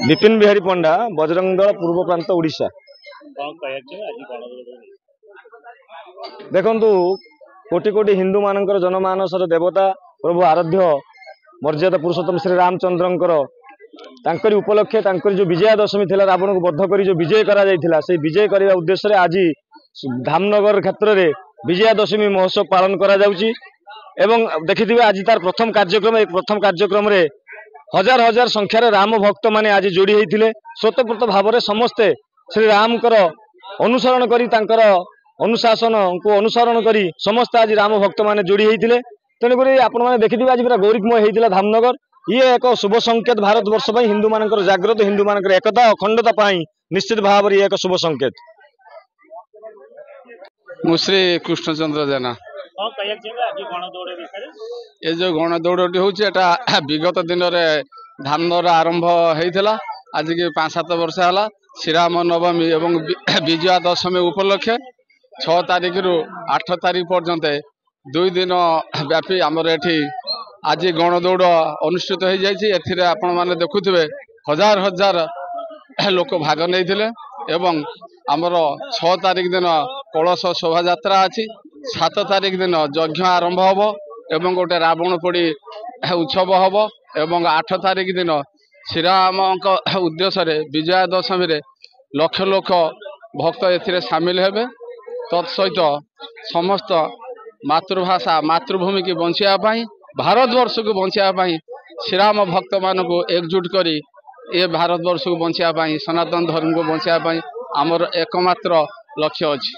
विपिन बिहारी पंडा बजरंग दल पूर्व प्रांत ओडिशा। देखु कोटि कोटि हिंदू मानकर जनमानसर देवता प्रभु आराध्य मर्यादा पुरुषोत्तम श्री रामचंद्रंकर तांकरी उपलक्षे तांकरी जो विजया दशमी थिला रावण को बद्ध करी जो विजय करा जायथिला से विजय करबा उद्देश्य रे आज धामनगर क्षेत्र में विजया दशमी महोत्सव पालन करा जाउची। एवं देखिथिबे आज तार प्रथम कार्यक्रम रे हजार हजार संख्यार राम भक्त माने आज जोड़ी होते स्वतःपूर्त भाव में समस्ते श्री राम अनुसरण करी तांकर अनुशासन को अनुसरण करी समस्त आज राम भक्त माने जोड़ी होते। तेणुक आपण मैंने देखिए आज पूरा गौरीमय होता धामनगर। ये एक शुभ संकेत भारत वर्ष हिंदू मान जागृत हिंदू मान एकता अखंडता निश्चित भाव में एक शुभ संकेत। मुश्री कृष्णचंद्र जेना ये जो गणदौड़ी हूँ विगत दिन में धामनगर आरंभ होता आज की 5-7 वर्ष है श्रीराम नवमी एवं विजया दशमी उपलक्षे 6 तारिख रु 8 तारिख पर्यंत 2 दिन व्यापी आमर एठी आज गणदौड़ अनुष्ठित हो जाए। आपण मैंने देखुवे हजार हजार लोक भाग नहीं एवं आमर 6 तारिख दिन कलश शोभा यात्रा अच्छी 7 तारिख दिन यज्ञ आरंभ हम एवं गोटे रावण पोड़ी उत्सव हम एवं 8 तारिख दिन श्रीराम उद्देश्य विजया दशमी रे लक्ष लक्ष भक्त ए सामिल हेबे। तत्सहित समस्त मातृभाषा मातृभूमि की बचाई भारतवर्ष को बचाई श्रीराम भक्त मान को एकजुट करी ये भारतवर्ष को बचाई सनातन धर्म को बचाई आमर एकमात्र लक्ष्य अच्छी।